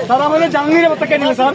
Sir আমাদের জাহাঙ্গীরের বার্তা কে নিবে স্যার?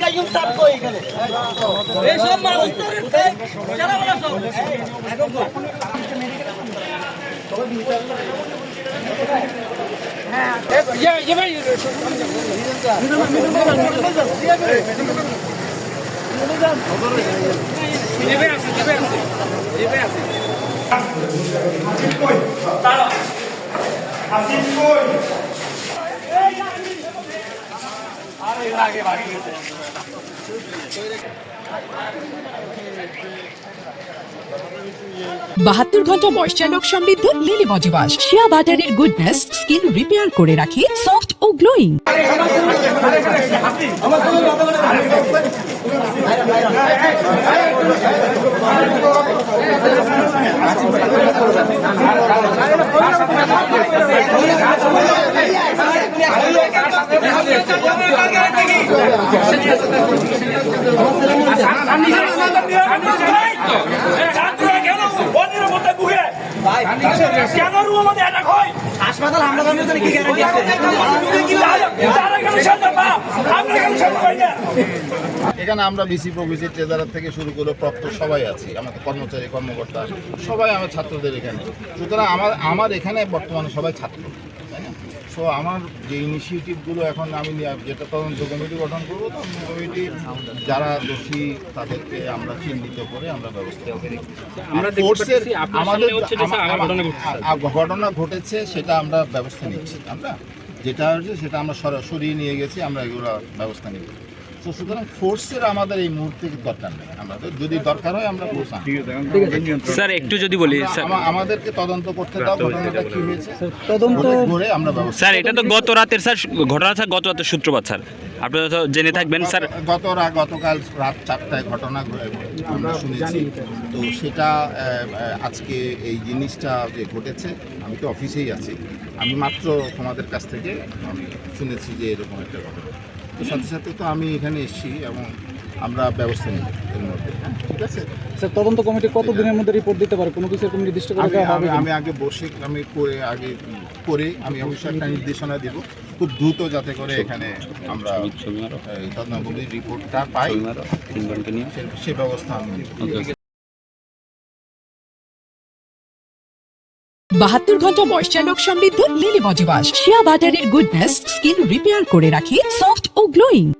বাহাত্তর ঘন্টা ময়েশ্চার লক সমৃদ্ধ লিলি বডিওয়াশ শিয়া বাটারের গুডনেস স্কিন রিপেয়ার করে রাখে সফট ও গ্লোয়িং। হাসপাতাল হামলা করলে কি গ্যারান্টি আছে? এখানে আমরা বিসি প্রভিসি ট্রেজারার থেকে শুরু করে প্রাপ্ত সবাই আছি, আমাদের কর্মচারী কর্মকর্তা সবাই আমার ছাত্রদের এখানে। সুতরাং আমার এখানে বর্তমানে সবাই ছাত্র, তাই না? সো আমার যে ইনিশিয়েটিভগুলো এখন আমি যেটা তদন্ত কমিটি গঠন করবো, তদন্ত কমিটি যারা দোষী তাদেরকে আমরা চিহ্নিত করে আমরা ব্যবস্থা করি। ফোর্সের আমাদের ঘটনা ঘটেছে সেটা আমরা ব্যবস্থা নিচ্ছি, আমরা যেটা হচ্ছে সেটা আমরা সরিয়ে নিয়ে গেছি, আমরা এগুলো ব্যবস্থা নিব। তো সুতরাং ফোর্সের আমাদের এই মুহূর্তে দরকার নেই, আমাদের যদি দরকার হয় আমরা ফোর্স স্যার একটু যদি বলি আমাদেরকে তদন্ত করতে দাও, ঘটনাটা কি হয়েছে তদন্ত করে আমরা ব্যবস্থা। স্যার এটা তো গত রাতের স্যার ঘটনা, স্যার গত রাতের সূত্রপাত স্যার, আপনারা তো জেনে থাকবেন স্যার। গতকাল রাত 4টায় ঘটনা আমরা শুনেছি, তো সেটা আজকে এই জিনিসটা যে ঘটেছে, আমি তো অফিসেই আছি, আমি মাত্র তোমাদের কাছ থেকে আমি শুনেছি যে এরকম একটা ঘটনা, তো সাথে সাথে তো আমি এখানে এসেছি এবং আমরা ব্যবস্থা নিই এর মধ্যে। ঠিক আছে স্যার, তদন্ত কমিটি কত দিনের মধ্যে রিপোর্ট দিতে পারে? কোনো কিছু এরকম নির্দিষ্ট করে দেওয়া হবে? আমি আগে বসে আমি অবশ্যই একটা নির্দেশনা দেব খুব দ্রুত, যাতে করে এখানে আমরা তদন্ত কমিটির রিপোর্টটা পাই, সে ব্যবস্থা আমি নেব। 72 ঘন্টা ময়েশ্চার লক সমৃদ্ধ লিলি বডিওয়াশ শিয়া বাটারের গুডনেস স্কিন রিপেয়ার করে রাখে সফট ও গ্লোয়িং।